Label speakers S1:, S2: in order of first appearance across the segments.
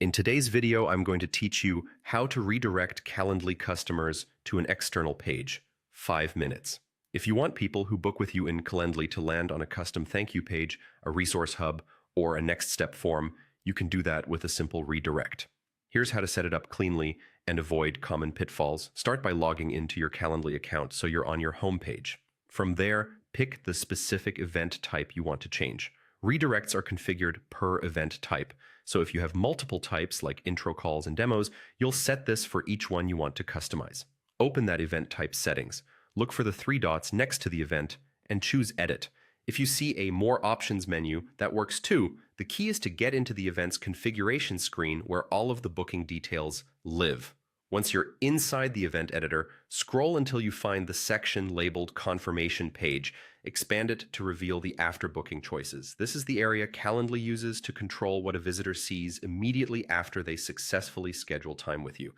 S1: In today's video, I'm going to teach you how to redirect Calendly customers to an external page. 5 minutes. If you want people who book with you in Calendly to land on a custom thank you page, a resource hub, or a next step form, you can do that with a simple redirect. Here's how to set it up cleanly and avoid common pitfalls. Start by logging into your Calendly account so you're on your home page. From there, pick the specific event type you want to change. Redirects are configured per event type. So if you have multiple types like intro calls and demos, you'll set this for each one you want to customize. Open that event type settings. Look for the 3 dots next to the event and choose Edit. If you see a More Options menu, that works too. The key is to get into the event's configuration screen where all of the booking details live. Once you're inside the event editor, scroll until you find the section labeled Confirmation Page. Expand it to reveal the after booking choices. This is the area Calendly uses to control what a visitor sees immediately after they successfully schedule time with you.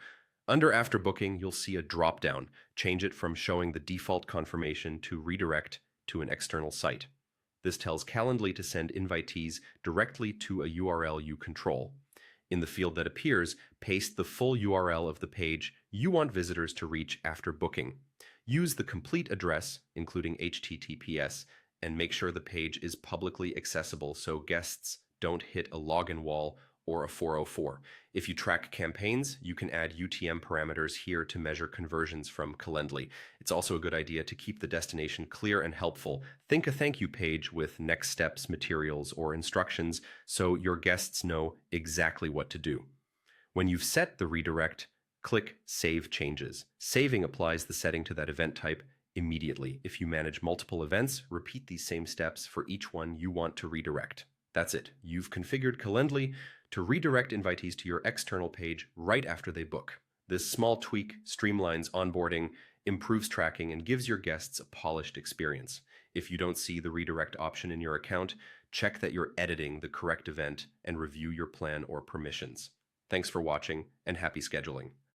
S1: Under After Booking, you'll see a drop-down. Change it from showing the default confirmation to redirect to an external site. This tells Calendly to send invitees directly to a URL you control. In the field that appears, paste the full URL of the page you want visitors to reach after booking. Use the complete address, including HTTPS, and make sure the page is publicly accessible so guests don't hit a login wall or a 404. If you track campaigns, you can add UTM parameters here to measure conversions from Calendly. It's also a good idea to keep the destination clear and helpful. Think a thank you page with next steps, materials, or instructions so your guests know exactly what to do. When you've set the redirect, click Save Changes. Saving applies the setting to that event type immediately. If you manage multiple events, repeat these same steps for each one you want to redirect. That's it. You've configured Calendly to redirect invitees to your external page right after they book. This small tweak streamlines onboarding, improves tracking, and gives your guests a polished experience. If you don't see the redirect option in your account, check that you're editing the correct event and review your plan or permissions. Thanks for watching, and happy scheduling.